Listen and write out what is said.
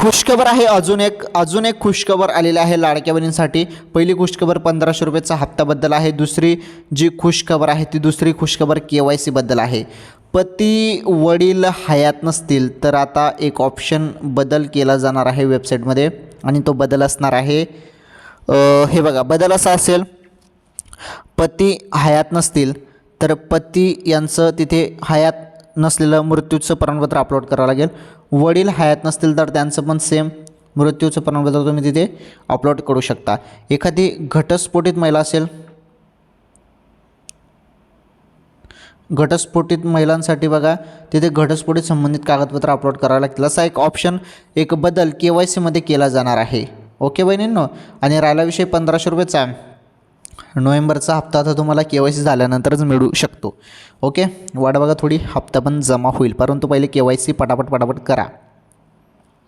खुशखबर आहे, अजून एक खुशखबर आलेली आहे लाडक्या बहिणींसाठी. पहिली खुशखबर 1500 रुपयाचा हप्त्याबद्दल आहे. दुसरी जी खुशखबर आहे ती दुसरी खुशखबर KYC बद्दल आहे. पती वडील हयात नसतील तर आता एक ऑप्शन बदल केला जाणार आहे वेबसाईटमध्ये आणि तो बदल असणार आहे हे बघा, बदल असा असेल, पती हयात नसतील तर पती यांचं तिथे हयात नसलेलं मृत्यूचं प्रमाणपत्र अपलोड करावं लागेल. वडील हयात नसतील तर त्यांचं पण सेम मृत्यूचं प्रमाणपत्र तुम्ही तिथे अपलोड करू शकता. एखादी घटस्फोटित महिला असेल, घटस्फोटित महिलांसाठी बघा तिथे घटस्फोटित संबंधित कागदपत्र अपलोड करावं लागतील. असा एक ऑप्शन, एक बदल KYC मध्ये केला जाणार आहे. ओके बहिणींनो. आणि राहिला विषय 1500 रुपयाचा, नोव्हेंबरचा हप्ता आता तुम्हाला KYC झाल्यानंतरच मिळू शकतो. ओके, वाट बघा थोडी, हप्ता पण जमा होईल, परंतु पहिले KYC पटापट करा.